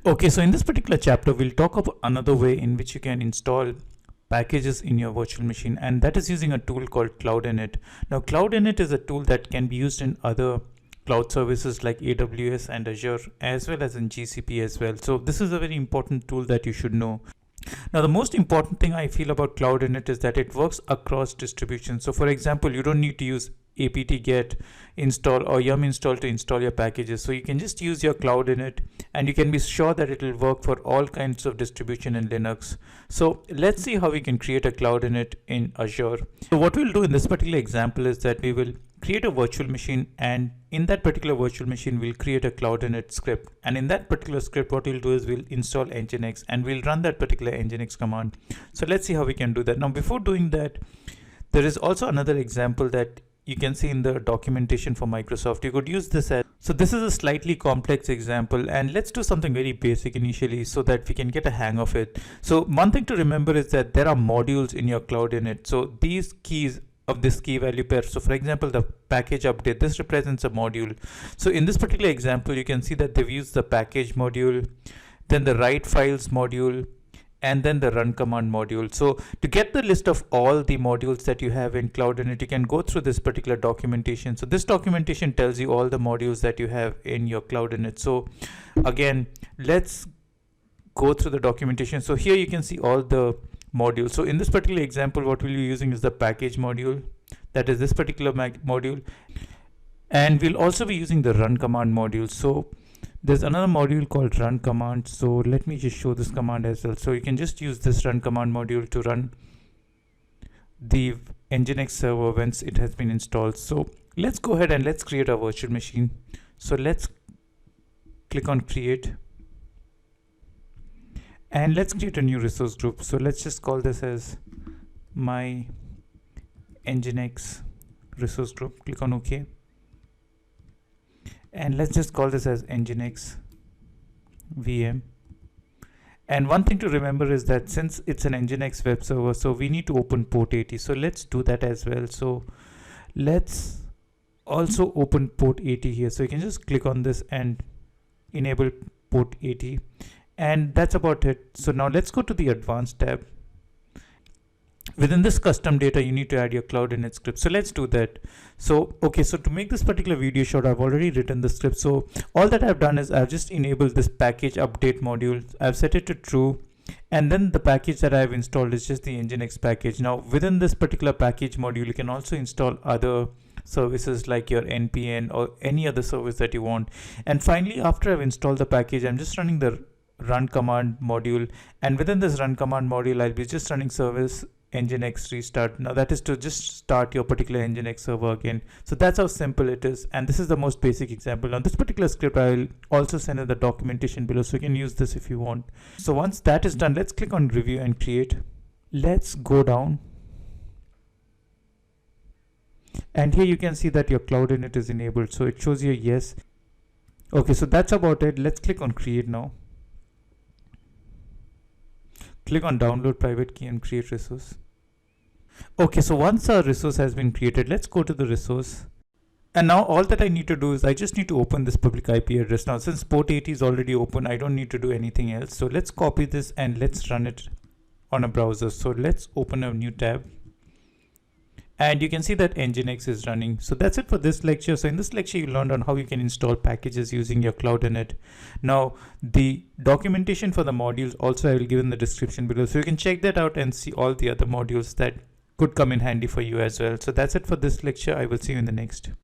Okay, so in this particular chapter, we'll talk about another way in which you can install packages in your virtual machine, and that is using a tool called Cloud Init. Now, Cloud Init is a tool that can be used in other cloud services like AWS and Azure, as well as in GCP as well. So this is a very important tool that you should know. Now, the most important thing I feel about Cloud Init is that it works across distributions. So for example, you don't need to use apt-get install or yum install to install your packages. So you can just use your Cloud Init and you can be sure that it will work for all kinds of distribution in Linux. So let's see how we can create a Cloud Init in Azure. So what we'll do in this particular example is that we will create a virtual machine, and in that particular virtual machine we'll create a Cloud Init script, and in that particular script what we'll do is we'll install nginx and we'll run that particular nginx command. So let's see how we can do that. Now before doing that, there is also another example that you can see in the documentation for Microsoft. You could use this as, so this is a slightly complex example, and let's do something very basic initially so that we can get a hang of it. So one thing to remember is that there are modules in your Cloud Init. So these keys of this key value pair, so for example the package update, this represents a module. So in this particular example you can see that they've used the package module, then the write files module, and then the run command module. So to get the list of all the modules that you have in Cloud Init, you can go through this particular documentation. So this documentation tells you all the modules that you have in your Cloud Init. So again, let's go through the documentation. So here you can see all the modules. So in this particular example, what we'll be using is the package module, that is this particular module, and we'll also be using the run command module. So there's another module called run command. So let me just show this command as well. So you can just use this run command module to run the nginx server once it has been installed. So let's go ahead and let's create a virtual machine. So let's click on create, and let's create a new resource group. So let's just call this as my nginx resource group. Click on OK. And let's just call this as nginx VM. And one thing to remember is that since it's an nginx web server, so we need to open port 80. So let's do that as well. So let's also open port 80 here. So you can just click on this and enable port 80. And that's about it. So now let's go to the advanced tab. Within this custom data, you need to add your Cloud Init script. So let's do that. So, okay, so to make this particular video short, I've already written the script. So all that I've done is I've just enabled this package update module. I've set it to true. And then the package that I've installed is just the nginx package. Now within this particular package module, you can also install other services like your npm or any other service that you want. And finally, after I've installed the package, I'm just running the run command module, and within this run command module I'll be just running service nginx restart. Now that is to just start your particular nginx server again. So that's how simple it is, and this is the most basic example. Now this particular script I will also send in the documentation below, so you can use this if you want. So once that is done, let's click on review and create. Let's go down, and here you can see that your Cloud Init is enabled, so it shows you yes. Okay, so that's about it. Let's click on create now. Click on download private key and create resource. Okay, so once our resource has been created, let's go to the resource. And now all that I need to do is I just need to open this public IP address. Now since port 80 is already open, I don't need to do anything else. So let's copy this and let's run it on a browser. So let's open a new tab. And you can see that nginx is running. So that's it for this lecture. So in this lecture, you learned on how you can install packages using your Cloud Init. Now the documentation for the modules also I will give in the description below. So you can check that out and see all the other modules that could come in handy for you as well. So that's it for this lecture. I will see you in the next.